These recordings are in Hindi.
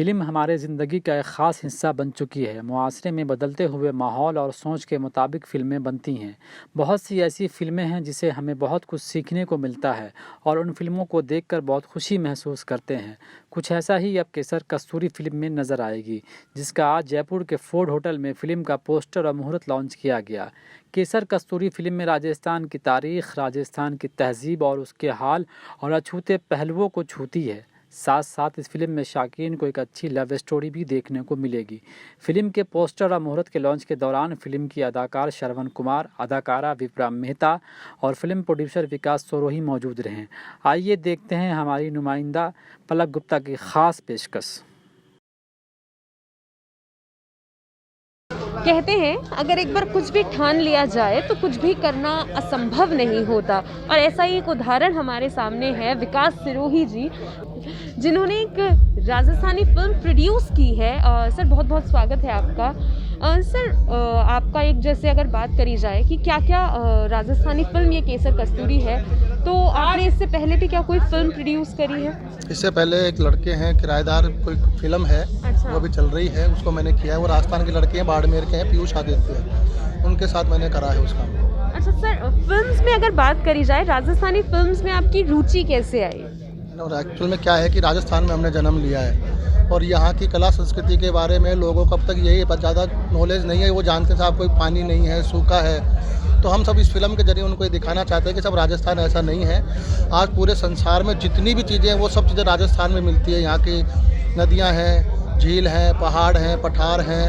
फ़िल्म हमारे ज़िंदगी का एक ख़ास हिस्सा बन चुकी है। मुआशरे में बदलते हुए माहौल और सोच के मुताबिक फ़िल्में बनती हैं। बहुत सी ऐसी फ़िल्में हैं जिसे हमें बहुत कुछ सीखने को मिलता है और उन फ़िल्मों को देखकर बहुत खुशी महसूस करते हैं। कुछ ऐसा ही अब केसर कस्तूरी फ़िल्म में नज़र आएगी, जिसका आज जयपुर के फोर्ड होटल में फ़िल्म का पोस्टर और मुहूर्त लॉन्च किया गया। केसर कस्तूरी फ़िल्म में राजस्थान की तारीख़, राजस्थान की तहज़ीब और उसके हाल और अछूते पहलुओं को छूती है। साथ साथ इस फिल्म में शाकीन को एक अच्छी लव स्टोरी भी देखने को मिलेगी। फिल्म के पोस्टर और मुहूर्त के लॉन्च के दौरान फिल्म की अदाकार श्रवण कुमार, अदाकारा विप्रा मेहता और फिल्म प्रोड्यूसर विकास सोरोही मौजूद रहे। आइए देखते हैं हमारी नुमाइंदा पलक गुप्ता की खास पेशकश। कहते हैं अगर एक बार कुछ भी ठान लिया जाए तो कुछ भी करना असंभव नहीं होता, और ऐसा ही एक उदाहरण हमारे सामने है विकास सिरोही जी, जिन्होंने एक राजस्थानी फिल्म प्रोड्यूस की है। सर बहुत बहुत स्वागत है आपका। सर आपका एक जैसे अगर बात करी जाए कि क्या क्या राजस्थानी फिल्म ये केसर कस्तूरी है, तो आपने इससे पहले भी क्या कोई फिल्म प्रोड्यूस करी है? इससे पहले एक लड़के हैं किराएदार, कोई फिल्म है। अच्छा। वो अभी चल रही है, उसको मैंने किया है। वो राजस्थान के लड़के हैं, बाड़मेर के हैं, पीयूष आदित्य, उनके साथ मैंने करा है उसका। अच्छा सर, फिल्म्स में अगर बात करी जाए, राजस्थानी फिल्म्स में आपकी रुचि कैसे आई? और एक्चुअल में क्या है कि राजस्थान में हमने जन्म लिया है और यहाँ की कला संस्कृति के बारे में लोगों को अब तक यही ज़्यादा नॉलेज नहीं है। वो जानते हैं साहब कोई पानी नहीं है, सूखा है। तो हम सब इस फिल्म के जरिए उनको ये दिखाना चाहते हैं कि सब राजस्थान ऐसा नहीं है। आज पूरे संसार में जितनी भी चीज़ें हैं वो सब चीज़ें राजस्थान में मिलती है। यहाँ की नदियाँ हैं, झील हैं, पहाड़ हैं, पठार हैं,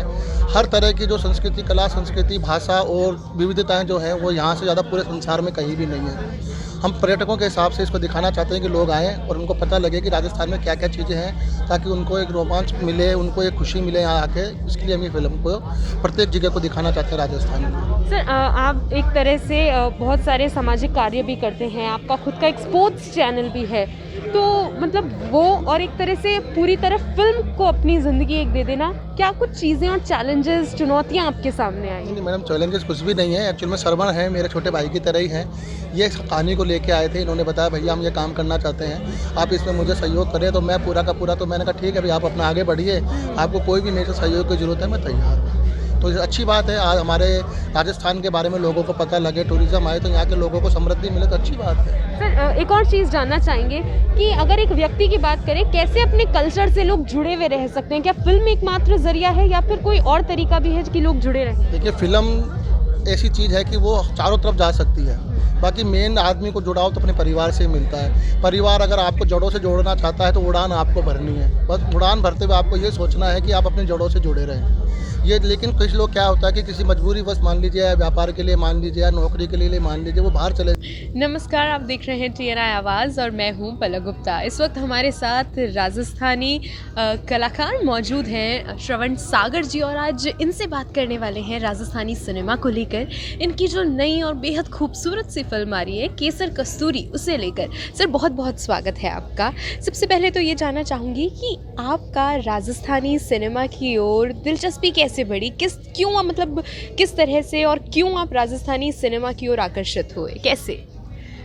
हर तरह की जो संस्कृति, कला संस्कृति, भाषा और विविधताएं जो हैं वो यहाँ से ज़्यादा पूरे संसार में कहीं भी नहीं है। हम पर्यटकों के हिसाब से इसको दिखाना चाहते हैं कि लोग आएँ और उनको पता लगे कि राजस्थान में क्या क्या चीज़ें हैं, ताकि उनको एक रोमांच मिले, उनको एक खुशी मिले यहाँ आके। इसके लिए हम ये फिल्म को प्रत्येक जगह को दिखाना चाहते हैं राजस्थान में। सर आप एक तरह से बहुत सारे सामाजिक कार्य भी करते हैं, आपका खुद का एक स्पोर्ट्स चैनल भी है, तो मतलब वो और एक तरह से पूरी तरह फिल्म को अपनी ज़िंदगी एक दे देना, क्या कुछ चीज़ें और चैलेंजेस, चुनौतियाँ आपके सामने आई? नहीं मैडम, चैलेंजेस कुछ भी नहीं है। एक्चुअल में श्रवण है मेरे छोटे भाई की तरह ही हैं। ये कहानी को लेके आए थे, इन्होंने बताया भैया हम ये काम करना चाहते हैं, आप इसमें मुझे सहयोग करें। तो मैं पूरा का पूरा, तो मैंने कहा ठीक है भाई, आप अपना आगे बढ़िए, आपको कोई भी मेरे से सहयोग की ज़रूरत है, मैं तैयार हूँ। तो अच्छी बात है, आज हमारे राजस्थान के बारे में लोगों को पता लगे, टूरिज़्म आए तो यहाँ के लोगों को समृद्धि मिले, तो अच्छी बात है। सर एक और चीज़ जानना चाहेंगे कि अगर एक व्यक्ति की बात करें, कैसे अपने कल्चर से लोग जुड़े हुए रह सकते हैं? क्या फिल्म एकमात्र जरिया है या फिर कोई और तरीका भी है कि लोग जुड़े रहें? देखिए, फिल्म ऐसी चीज़ है कि वो चारों तरफ जा सकती है। बाकी मेन आदमी को जुड़ाव तो अपने परिवार से ही मिलता है। परिवार अगर आपको जड़ों से जोड़ना चाहता है तो उड़ान आपको भरनी है। बस उड़ान भरते हुए आपको ये सोचना है कि आप अपनी जड़ों से जुड़े रहें। ये लेकिन कुछ लोग क्या होता है कि किसी मजबूरी बस मान लीजिए, या व्यापार के लिए मान लीजिए, या नौकरी के लिए मान लीजिए, वो बाहर चले। नमस्कार, आप देख रहे हैं TNI आवाज़ और मैं हूं पलक गुप्ता। इस वक्त हमारे साथ राजस्थानी कलाकार मौजूद हैं, श्रवण सागर जी, और आज इनसे बात करने वाले हैं राजस्थानी सिनेमा को लेकर। इनकी जो नई और बेहद खूबसूरत सी फिल्म आ रही है केसर कस्तूरी, उसे लेकर। सर बहुत बहुत स्वागत है आपका। सबसे पहले तो ये जानना चाहूँगी कि आपका राजस्थानी सिनेमा की ओर दिलचस्पी कैसे बढ़ी, किस तरह से और क्यों आप राजस्थानी सिनेमा की ओर आकर्षित हुए, कैसे?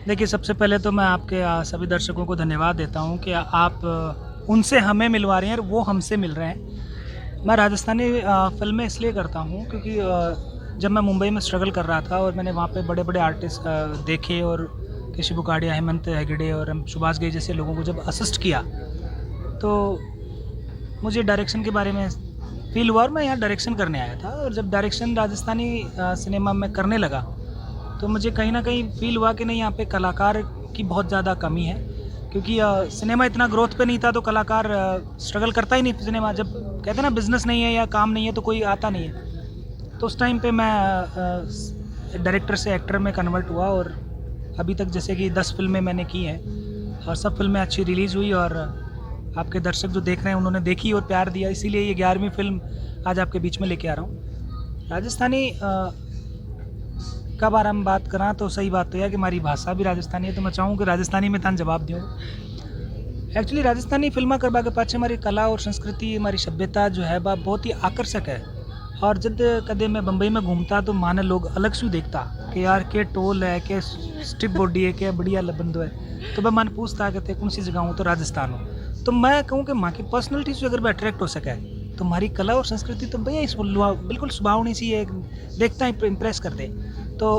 देखिए, सबसे पहले तो मैं आपके सभी दर्शकों को धन्यवाद देता हूं कि आप उनसे हमें मिलवा रहे हैं और वो हमसे मिल रहे हैं। मैं राजस्थानी फिल्में इसलिए करता हूं क्योंकि जब मैं मुंबई में स्ट्रगल कर रहा था और मैंने वहाँ पे बड़े बड़े आर्टिस्ट देखे, और केशव बुकाड़िया, हेमंत हेगड़े और सुभाष घई जैसे लोगों को जब असिस्ट किया तो मुझे डायरेक्शन के बारे में फील हुआ और मैं यहाँ डायरेक्शन करने आया था। और जब डायरेक्शन राजस्थानी सिनेमा में करने लगा तो मुझे कहीं ना कहीं फील हुआ कि नहीं, यहाँ पे कलाकार की बहुत ज़्यादा कमी है, क्योंकि सिनेमा इतना ग्रोथ पे नहीं था तो कलाकार स्ट्रगल करता ही नहीं। सिनेमा जब कहते हैं ना बिज़नेस नहीं है या काम नहीं है तो कोई आता नहीं है। तो उस टाइम पे मैं डायरेक्टर से एक्टर में कन्वर्ट हुआ और अभी तक जैसे कि 10 फिल्में मैंने की हैं और सब फिल्में अच्छी रिलीज़ हुई, और आपके दर्शक जो देख रहे हैं उन्होंने देखी और प्यार दिया, इसीलिए ये 11वीं फिल्म आज आपके बीच में लेके आ रहा हूँ। राजस्थानी का बारे में बात करा तो सही बात तो यह कि हमारी भाषा भी राजस्थानी है, तो मैं चाहूँ कि राजस्थानी में तान जवाब दूँ। एक्चुअली राजस्थानी फिल्म करवा के पाछे हमारी कला और संस्कृति, हमारी सभ्यता जो है वह बहुत ही आकर्षक है। और जब कदे मैं बम्बई में घूमता तो माने लोग अलग से देखता कि यार के टोल है, के स्टिप बॉडी है, क्या बढ़िया बंदो है। तो मैं मन पूछता कि कौन सी जगह हूँ, तो राजस्थान हूँ। तो मैं कहूँ कि माँ की पर्सनैलिटी से अगर मैं अट्रैक्ट हो सका है तो हमारी कला और संस्कृति तो भैया इस बिल्कुल सुभावनी सी है, देखता ही इम्प्रेस कर दे। तो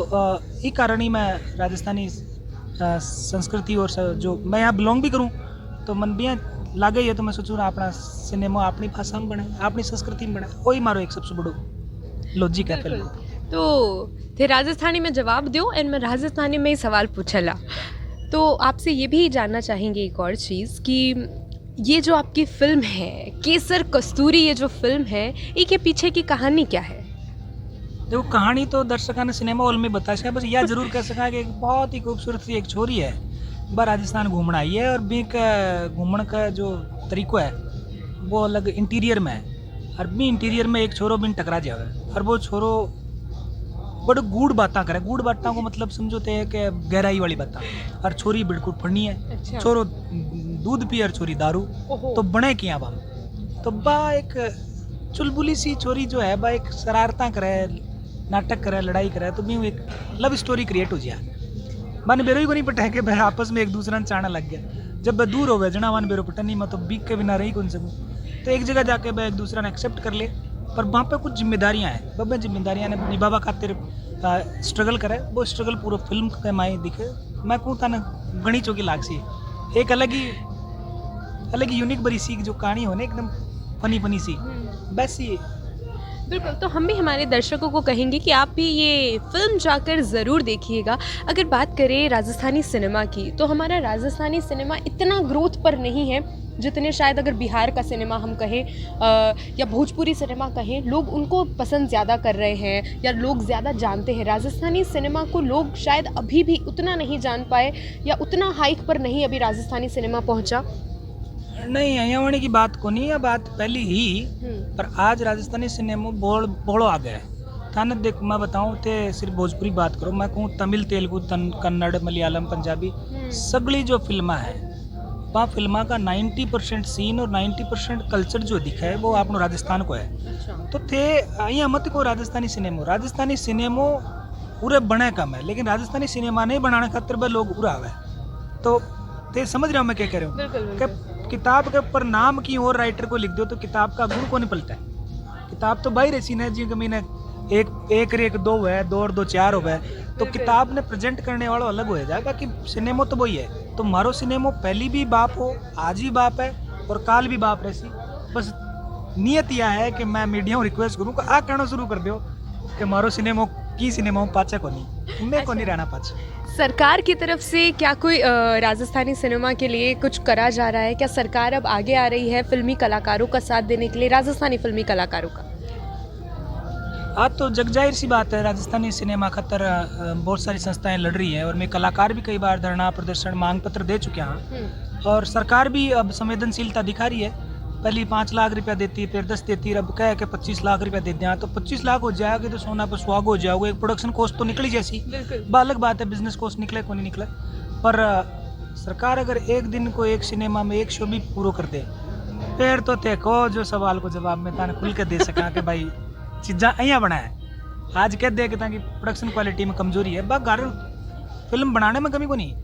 ये कारण ही मैं राजस्थानी संस्कृति और जो मैं यहाँ बिलोंग भी करूँ तो मन भी यहाँ लागे है, तो मैं सोचूँ अपना सिनेमा अपनी भाषा में बनाए, अपनी संस्कृति में बनाए, वही मारो एक सबसे बड़ो लॉजिक है फिल्म। तो थे राजस्थानी में जवाब दो एंड मैं राजस्थानी में ही सवाल पूछला। तो आपसे ये भी जानना चाहेंगे एक और चीज़ कि ये जो आपकी फ़िल्म है केसर कस्तूरी, ये जो फिल्म है इसके पीछे की कहानी क्या है? देखो कहानी तो दर्शकों ने सिनेमा हॉल में बता सका, बस यह जरूर कह सका कि एक बहुत ही खूबसूरत सी एक छोरी है बार राजस्थान घूमना आई है और बी का घूमने का जो तरीका है वो अलग इंटीरियर में है। और बी इंटीरियर में एक छोरो बिन टकरा जावे और वो छोरो बड़े गूढ़ बातें करे। गूढ़ बातों को मतलब समझोते हैं कि गहराई वाली बातें। और छोरी बिल्कुल फनी है। अच्छा। छोरो दूध पी और छोरी दारू, तो बने किया बा तो बा एक चुलबुली सी छोरी जो है बा एक शरारता करे, नाटक करे, लड़ाई करे, तो भी एक लव स्टोरी क्रिएट हो जाए। मन बेरो ही को नहीं पटा के भाई आपस में एक दूसरा चाणा लग गया। जब वह दूर हो गए जना वन बेरो पटनी मैं तो बीक के बिना रही कौन सकूँ। तो एक जगह जाके वह एक दूसरा ने एक्सेप्ट कर ले, पर वहाँ पे कुछ जिम्मेदारियाँ हैं, वह जिम्मेदारियाँ ने निभावा खातिर स्ट्रगल करे। वो स्ट्रगल पूरा फिल्म के माए दिखे। मैं कहूँ था ना गणी चौकी लाग सी एक अलग ही यूनिक बड़ी सी जो कहानी हो ना एकदम फनी सी वैसी। बिल्कुल, तो हम भी हमारे दर्शकों को कहेंगे कि आप भी ये फिल्म जाकर ज़रूर देखिएगा। अगर बात करें राजस्थानी सिनेमा की तो हमारा राजस्थानी सिनेमा इतना ग्रोथ पर नहीं है जितने शायद अगर बिहार का सिनेमा हम कहें या भोजपुरी सिनेमा कहें, लोग उनको पसंद ज़्यादा कर रहे हैं या लोग ज़्यादा जानते हैं। राजस्थानी सिनेमा को लोग शायद अभी भी उतना नहीं जान पाए या उतना हाइक पर नहीं अभी राजस्थानी सिनेमा पहुंचा। नहीं यहाँ वाणी की बात को नहीं है, बात पहली ही, पर आज राजस्थानी सिनेमा बोलो आ गया है। थाने देख मैं बताऊँ तो सिर्फ भोजपुरी बात करो, मैं कहूँ तमिल, तेलुगु, कन्नड़, मलयालम, पंजाबी सगली जो फिल्मा है वहाँ फिल्मा का 90% सीन और 90% कल्चर जो दिखा है वो आपनो राजस्थान को है। तो थे यहाँ मत को राजस्थानी सिनेमा पूरे बने कम है, लेकिन राजस्थानी सिनेमा नहीं बनाने खातिर वह लोग पूरा आवे। तो ते समझ रहे हो मैं क्या कह रहा हूँ? किताब के ऊपर नाम की और राइटर को लिख दो तो किताब का गुण को नहीं पलटा है। किताब तो बाहर ऐसी है जी महीने एक दो है, 2 और 2 4 हो गए, तो किताब ने प्रेजेंट करने वाला अलग हो जाए। बाकी सिनेमा तो वही है। तो मारो सिनेमा पहली भी बाप हो, आज भी बाप है और काल भी बाप रहसी। बस नियत यह है कि मैं मीडिया को रिक्वेस्ट करूँ कि आ कहना शुरू कर दो कि मारो सिनेमा पाचा को नहीं, मैं को नहीं रहना पाचा। सरकार की तरफ से क्या कोई राजस्थानी सिनेमा के लिए कुछ करा जा रहा है? क्या सरकार अब आगे आ रही है फिल्मी कलाकारों का साथ देने के लिए, राजस्थानी फिल्मी कलाकारों का? आज तो जग जाहिर सी बात है, राजस्थानी सिनेमा खतर बहुत सारी संस्थाएं लड़ रही है और मैं कलाकार भी कई बार धरना प्रदर्शन मांग पत्र दे चुके हैं। और सरकार भी अब संवेदनशीलता दिखा रही है। पहले 5 लाख रुपया देती, फिर 10 देती, अब कह के 25 लाख रुपया दे दिया। तो 25 लाख हो जाएगा तो सोना पर सुहाग हो जाओगे। एक प्रोडक्शन कॉस्ट तो निकली जैसी, अलग बात है बिजनेस कॉस्ट निकले को नहीं निकले। पर सरकार अगर एक दिन को एक सिनेमा में एक शो भी पूरा कर दे फिर तो देखो जो सवाल को जवाब में ताने खुल के दे सका कि भाई चीज़ा अहियाँ बना है। आज कह दे कि प्रोडक्शन क्वालिटी में कमजोरी है, बा घर फिल्म बनाने में कमी को नहीं,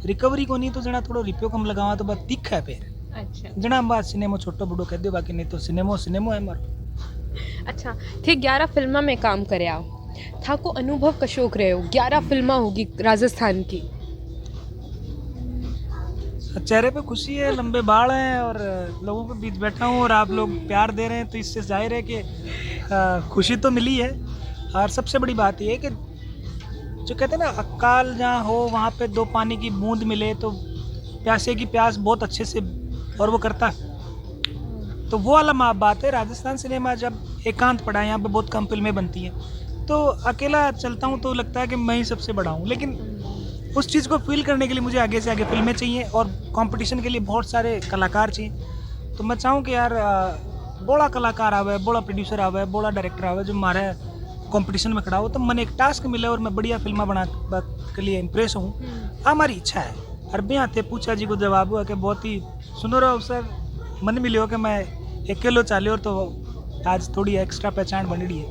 रिकवरी को नहीं, तो जना थोड़ा रिप्यो कम लगावा तो बात दिख है फिर। अच्छा, जना बात सिनेमा छोटो बड़ो कह दो, बाकी नहीं तो सिनेमा है मारो। अच्छा थे 11 फिल्मा में काम करे आओ था को अनुभव कशोक रहे हो, 11 फिल्मा होगी राजस्थान की। चेहरे पे खुशी है, लंबे बाल हैं और लोगों के बीच बैठा हूँ और आप लोग प्यार दे रहे हैं, तो इससे जाहिर है कि खुशी तो मिली है। और सबसे बड़ी बात ये है कि जो कहते हैं ना अकाल जहाँ हो वहाँ पे 2 पानी की बूंद मिले तो प्यासे की प्यास बहुत अच्छे से और वो करता, तो वो वाला बात है। राजस्थान सिनेमा जब एकांत पड़ा है, यहाँ पे बहुत कम फिल्में बनती हैं, तो अकेला चलता हूँ तो लगता है कि मैं ही सबसे बड़ा हूँ, लेकिन उस चीज़ को फील करने के लिए मुझे आगे से आगे फिल्में चाहिए और कंपटीशन के लिए बहुत सारे कलाकार चाहिए। तो मैं चाहूँ कि यार बड़ा कलाकार आवे, बड़ा प्रोड्यूसर आवे, बड़ा डायरेक्टर आवे जो हमारे कंपटीशन में खड़ा हो, तो मैंने एक टास्क मिले और मैं बढ़िया फिल्में बना के लिए इम्प्रेस हूँ। हमारी इच्छा है। अरबे आते पूछा जी को जवाब हुआ कि बहुत ही सुंदर अवसर मन मिले हो कि मैं अकेलो चाले और तो आज थोड़ी एक्स्ट्रा पहचान बन रही है।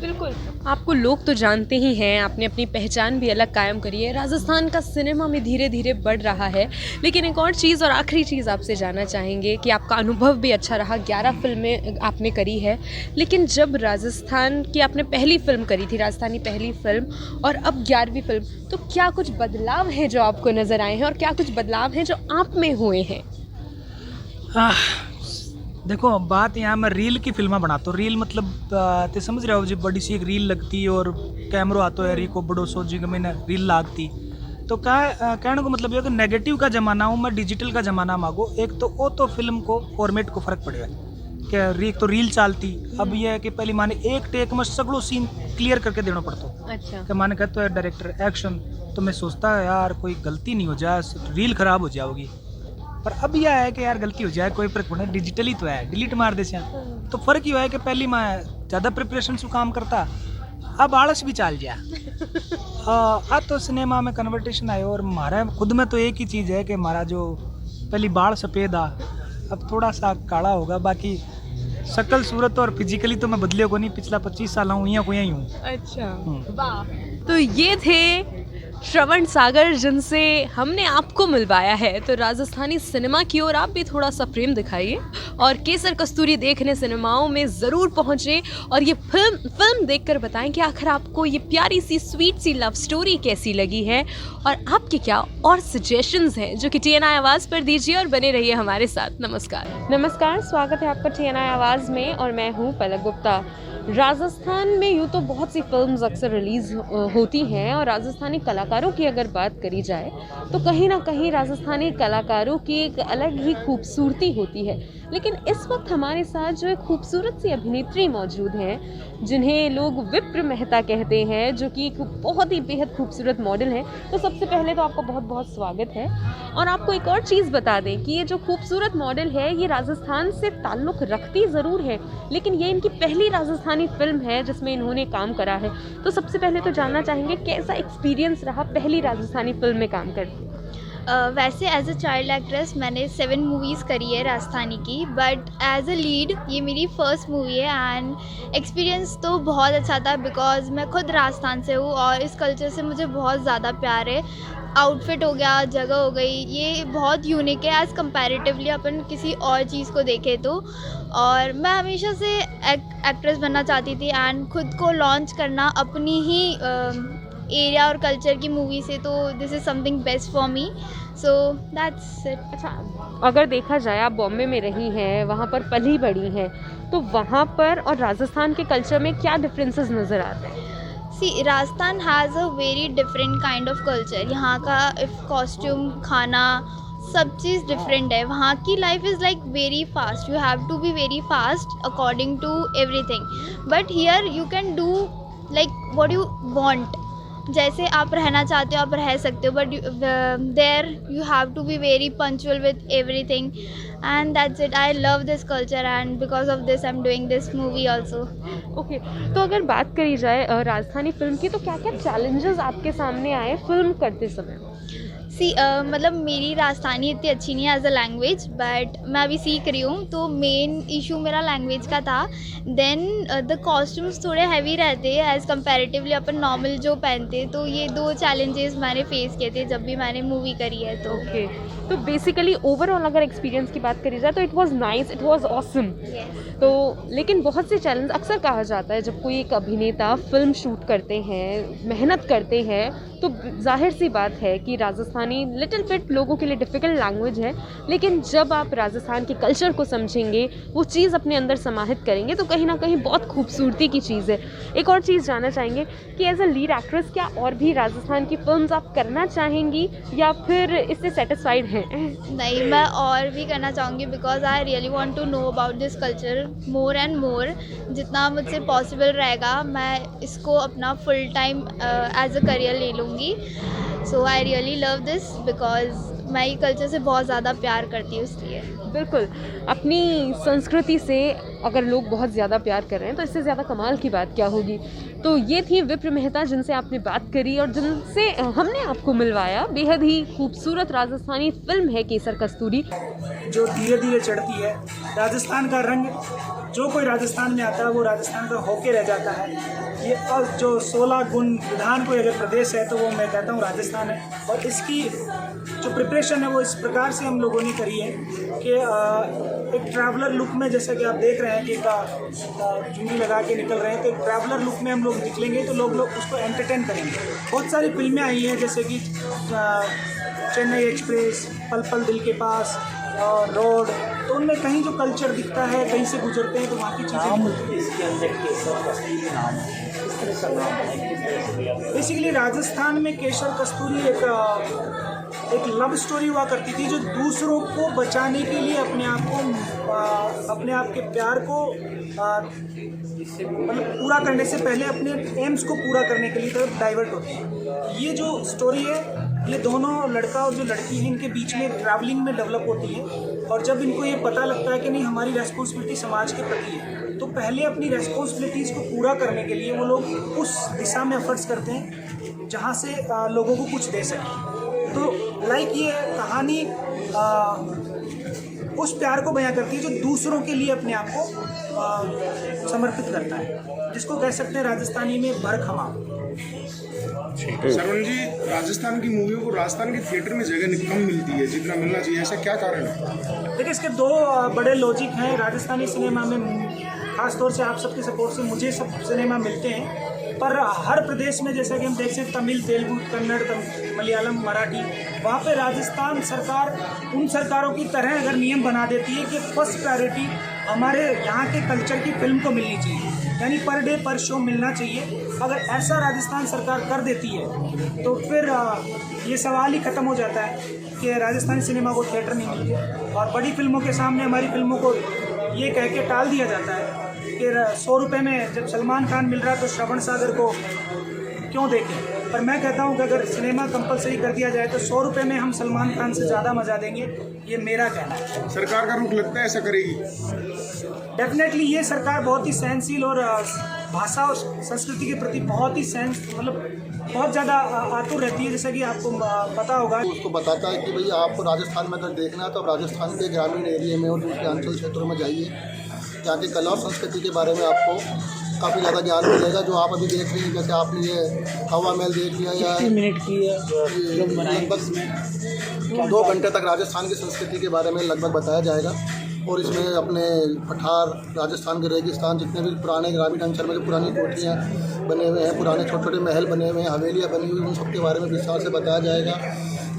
बिल्कुल, आपको लोग तो जानते ही हैं, आपने अपनी पहचान भी अलग कायम करी है, राजस्थान का सिनेमा में धीरे-धीरे बढ़ रहा है। लेकिन एक और चीज़ और आखिरी चीज़ आपसे जानना चाहेंगे कि आपका अनुभव भी अच्छा रहा, 11 फ़िल्में आपने करी है। लेकिन जब राजस्थान की आपने पहली फ़िल्म करी थी, राजस्थानी पहली फ़िल्म और अब 11वीं फ़िल्म, तो क्या कुछ बदलाव हैं जो आपको नज़र आए हैं और क्या कुछ बदलाव हैं जो आप में हुए हैं? देखो बात यहाँ मैं रील की फिल्मा बनाता हूँ। रील मतलब ते समझ रहे हो जी, बड़ी सी एक रील लगती और कैमरो आतो है, री को बड़ो सो जी मैंने रील लागती। तो कहने को मतलब ये कि नेगेटिव का ज़माना हूँ मैं, डिजिटल का ज़माना मांगो। एक तो वो तो फिल्म को फॉर्मेट को फ़र्क पड़ेगा कि तो रील चालती, अब ये है कि पहले माने एक टेक में सगड़ो सीन क्लियर करके देना पड़ता। अच्छा। कि माने कहते है डायरेक्टर एक्शन, तो मैं सोचता है यार कोई गलती नहीं हो जाए, रील ख़राब हो जाओगी। पर अब यह है कि यार गलती हो जाए कोई फर्क पड़े, डिजिटली तो है, डिलीट मार दे। तो फ़र्क ये है कि पहली मैं ज़्यादा प्रिपरेशन से काम करता, अब आलस भी चाल गया। अब तो सिनेमा में कन्वर्टेशन आए और हमारा खुद में तो एक ही चीज़ है कि हमारा जो पहली बाल सफ़ेद आ, अब थोड़ा सा काला होगा। बाकी शक्ल सूरत और फिजिकली तो मैं बदले को नहीं, पिछला 25 साल हूँ यहाँ को यहीं हूँ। अच्छा, वाह। तो ये थे श्रवण सागर जिनसे हमने आपको मिलवाया है। तो राजस्थानी सिनेमा की ओर आप भी थोड़ा सा प्रेम दिखाइए और केसर कस्तूरी देखने सिनेमाओं में ज़रूर पहुँचे और ये फिल्म देखकर बताएं कि आखिर आपको ये प्यारी सी स्वीट सी लव स्टोरी कैसी लगी है और आपके क्या और सजेशंस हैं जो कि TNI आवाज़ पर दीजिए और बने रहिए हमारे साथ। नमस्कार, स्वागत है आपका TNI आवाज़ में और मैं हूँ पलक गुप्ता। राजस्थान में यूँ तो बहुत सी फिल्म्स अक्सर रिलीज़ होती हैं और राजस्थानी कलाकारों की अगर बात करी जाए तो कहीं ना कहीं राजस्थानी कलाकारों की एक अलग ही खूबसूरती होती है। लेकिन इस वक्त हमारे साथ जो एक खूबसूरत सी अभिनेत्री मौजूद हैं जिन्हें लोग विप्र मेहता कहते हैं, जो कि एक बहुत ही बेहद खूबसूरत मॉडल हैं। तो सबसे पहले तो आपका बहुत बहुत स्वागत है और आपको एक और चीज़ बता दें कि ये जो खूबसूरत मॉडल है ये राजस्थान से ताल्लुक़ रखती ज़रूर है, लेकिन ये इनकी पहली राजस्थानी फिल्म है जिसमें इन्होंने काम करा है। तो सबसे पहले तो जानना चाहेंगे कैसा एक्सपीरियंस रहा पहली राजस्थानी फिल्म में काम करके? वैसे एज अ चाइल्ड एक्ट्रेस मैंने 7 मूवीज़ करी है राजस्थानी की, बट एज अ लीड ये मेरी फर्स्ट मूवी है एंड एक्सपीरियंस तो बहुत अच्छा था बिकॉज मैं खुद राजस्थान से हूँ और इस कल्चर से मुझे बहुत ज़्यादा प्यार है। आउटफिट हो गया, जगह हो गई, ये बहुत यूनिक है एज़ कंपैरेटिवली अपन किसी और चीज़ को देखें तो। और मैं हमेशा से एक्ट्रेस बनना चाहती थी एंड खुद को लॉन्च करना अपनी ही एरिया और कल्चर की मूवी से, तो this is something best for me, so that's it. अच्छा, अगर देखा जाए आप बॉम्बे में रही हैं, वहाँ पर पली बड़ी हैं, तो वहाँ पर और राजस्थान के कल्चर में क्या डिफरेंसेस नज़र आते हैं? See Rajasthan has a very different kind of culture. यहाँ का कॉस्ट्यूम, खाना, सब चीज़ डिफरेंट है। वहाँ की life is like very fast, you have to be very fast according to everything, but here you can do like what you want. जैसे आप रहना चाहते हो आप रह सकते हो, but there you have to be very punctual with everything and that's it. I love this culture and because of this I am doing this movie also. Okay, तो अगर बात करी जाए राजस्थानी फिल्म की, तो क्या क्या चैलेंजेस आपके सामने आए फिल्म करते समय? मतलब मेरी राजस्थानी इतनी अच्छी नहीं है एज अ लैंग्वेज, बट मैं अभी सीख रही हूँ, तो मेन इशू मेरा लैंग्वेज का था। देन द कॉस्ट्यूम्स थोड़े हैवी रहते हैं एज़ कंपैरेटिवली अपन नॉर्मल जो पहनते, तो ये 2 चैलेंजेस मैंने फेस किए थे जब भी मैंने मूवी करी है। तो ओके, तो बेसिकली ओवरऑल अगर एक्सपीरियंस की बात करी जाए तो it was nice, it was awesome. तो लेकिन बहुत से चैलेंज अक्सर कहा जाता है जब कोई एक अभिनेता फिल्म शूट करते हैं, मेहनत करते हैं, तो जाहिर सी बात है कि राजस्थानी लिटिल बिट लोगों के लिए डिफ़िकल्ट लैंग्वेज है, लेकिन जब आप राजस्थान के कल्चर को समझेंगे, वो चीज़ अपने अंदर समाहित करेंगे, तो कहीं ना कहीं बहुत खूबसूरती की चीज़ है। एक और चीज़ जानना चाहेंगे कि एज अ लीड एक्ट्रेस क्या और भी राजस्थान की फिल्म्स आप करना चाहेंगी या फिर इससे सेटिस्फाइड हैं? नहीं, मैं और भी करना चाहूँगी because I really want to know about this culture more and more. जितना मुझसे पॉसिबल रहेगा मैं इसको अपना full time as a career ले लूँगी। So I really love this because मैं ये कल्चर से बहुत ज़्यादा प्यार करती हूँ, इसलिए। बिल्कुल, अपनी संस्कृति से अगर लोग बहुत ज़्यादा प्यार कर रहे हैं तो इससे ज़्यादा कमाल की बात क्या होगी। तो ये थी विप्र मेहता जिनसे आपने बात करी और जिनसे हमने आपको मिलवाया। बेहद ही खूबसूरत राजस्थानी फिल्म है केसर कस्तूरी, जो धीरे धीरे चढ़ती है। राजस्थान का रंग, जो कोई राजस्थान में आता है वो राजस्थान का होके रह जाता है। ये जो 16 गुण विधान कोई अगर प्रदेश है तो वो मैं कहता हूँ राजस्थान है। और इसकी जो प्रिपरेशन है वो इस प्रकार से हम लोगों ने करी है कि एक ट्रैवलर लुक में, जैसा कि आप देख रहे हैं कि चुन्नी लगा के निकल रहे हैं, तो एक ट्रैवलर लुक में हम लोग निकलेंगे तो लोग उसको एंटरटेन करेंगे। बहुत सारी फिल्में आई हैं जैसे कि चेन्नई एक्सप्रेस, पल पल दिल के पास और रोड, तो उनमें कहीं जो कल्चर दिखता है, कहीं से गुजरते हैं तो वहाँ की चीज़ें। इसके अंदर केसर कस्तूरी नाम है, किस तरह का नाम है, किस तरह से लिया गया? बेसिकली राजस्थान में केसर कस्तूरी एक लव स्टोरी हुआ करती थी जो दूसरों को बचाने के लिए अपने आप के प्यार को मतलब पूरा करने से पहले अपने एम्स को पूरा करने के लिए तरफ डाइवर्ट होती है। ये जो स्टोरी है ये दोनों लड़का और जो लड़की है इनके बीच में ट्रैवलिंग में डेवलप होती है, और जब इनको ये पता लगता है कि नहीं हमारी रेस्पॉन्सिबिलिटी समाज के प्रति है, तो पहले अपनी रेस्पॉन्सिबिलिटीज़ को पूरा करने के लिए वो लोग उस दिशा में एफर्ट्स करते हैं जहाँ से लोगों को कुछ दे सकें। तो लाइक ये कहानी उस प्यार को बयां करती है जो दूसरों के लिए अपने आप को समर्पित करता है, जिसको कह सकते हैं राजस्थानी में भरखमा। श्रवण जी, राजस्थान की मूवियों को राजस्थान के थिएटर में जगह कम मिलती है जितना मिलना चाहिए, ऐसा क्या कारण है? देखिए, इसके दो बड़े लॉजिक हैं। राजस्थानी सिनेमा में खास तौर से आप सबके सपोर्ट से मुझे सब सिनेमा मिलते हैं, पर हर प्रदेश में जैसा कि हम देख सकते हैं तमिल, तेलुगु, कन्नड़, मलयालम, मराठी, वहाँ पे राजस्थान सरकार उन सरकारों की तरह अगर नियम बना देती है कि फर्स्ट प्रायोरिटी हमारे यहाँ के कल्चर की फिल्म को मिलनी चाहिए, यानी पर डे पर शो मिलना चाहिए। अगर ऐसा राजस्थान सरकार कर देती है तो फिर ये सवाल ही ख़त्म हो जाता है कि राजस्थानी सिनेमा को थिएटर नहीं मिलते, और बड़ी फिल्मों के सामने हमारी फिल्मों को ये कह के टाल दिया जाता है कि 100 रुपये में जब सलमान खान मिल रहा है तो श्रवण सागर को क्यों देखें। पर मैं कहता हूँ कि अगर सिनेमा कंपलसरी कर दिया जाए तो 100 रुपये में हम सलमान खान से ज़्यादा मज़ा देंगे, ये मेरा कहना है। सरकार का रुख लगता है ऐसा करेगी? डेफिनेटली ये सरकार बहुत ही सहनशील और भाषा और संस्कृति के प्रति बहुत ही बहुत ज़्यादा आतुर रहती है, जैसा कि आपको पता होगा। उसको बताता है कि भाई आपको राजस्थान में अगर देखना है तो आप राजस्थान के ग्रामीण एरिया में और दूसरे अंचल क्षेत्रों में जाइए, यहाँ की कला और संस्कृति के बारे में आपको काफ़ी ज़्यादा ज्ञान मिलेगा। जो आप अभी देख रही हैं, जैसे आपने ये हवा महल देख लिया, या 60 मिनट की लगभग 2 घंटे तक राजस्थान की संस्कृति के बारे में लगभग बताया जाएगा। और इसमें अपने पठार, राजस्थान के रेगिस्तान, जितने भी पुराने ग्रामीण अंचल में जो पुरानी कोठियाँ बने हुए हैं, पुराने छोटे छोटे महल बने हुए हैं, हवेलियाँ बनी हुई, उन सब के बारे में विस्तार से बताया जाएगा।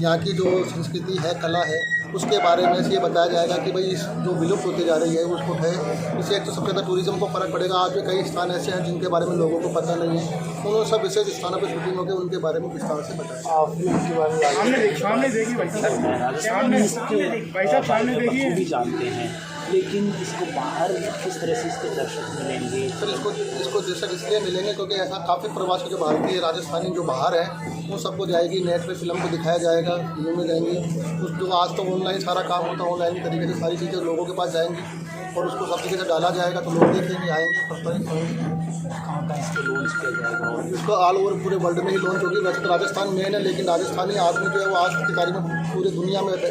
यहाँ की जो संस्कृति है, कला है, उसके बारे में ये बताया जाएगा कि भाई जो विलुप्त होती जा रही है उसको है। इससे एक तो सबसे ज़्यादा टूरिज्म को फ़र्क पड़ेगा। आज भी कई स्थान ऐसे हैं जिनके बारे में लोगों को पता नहीं है, उन सब विशेष स्थानों पर शूटिंग होकर उनके बारे में विस्तार से बताया। फिल्म के बारे में सामने देखी भाई साहब, राजस्थान में सामने देखिए, भी जानते हैं, लेकिन इसको बाहर किस तरह से इसके दर्शक मिलेंगे? सर इसको दर्शक इसलिए मिलेंगे क्योंकि ऐसा काफ़ी प्रवासी जो भारतीय राजस्थानी जो बाहर है उन सबको जाएगी, नेट पे फिल्म को दिखाया जाएगा, फिल्म में जाएंगी। उस जो आज तो ऑनलाइन सारा काम होता है, ऑनलाइन तरीके से सारी चीज़ें लोगों के पास जाएंगी और उसको सब तरीके से डाला जाएगा तो लोग देखेंगे, आएंगे, प्रभावित होंगे। कहाँ का इसको लॉन्च किया जाएगा? इसको ऑल ओवर पूरे वर्ल्ड में ही लॉन्च होगी। वैसे तो राजस्थान मेन है, लेकिन राजस्थानी आदमी जो है वो आज की तारीख में पूरे दुनिया में है,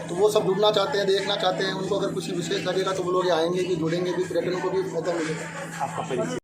तो वो सब जुड़ना चाहते हैं, देखना चाहते हैं। उनको अगर कुछ विशेष लगेगा तो वो लोग आएंगे भी, जुड़ेंगे भी, पर्यटन को भी फायदा मिलेगा। आपका परिचय?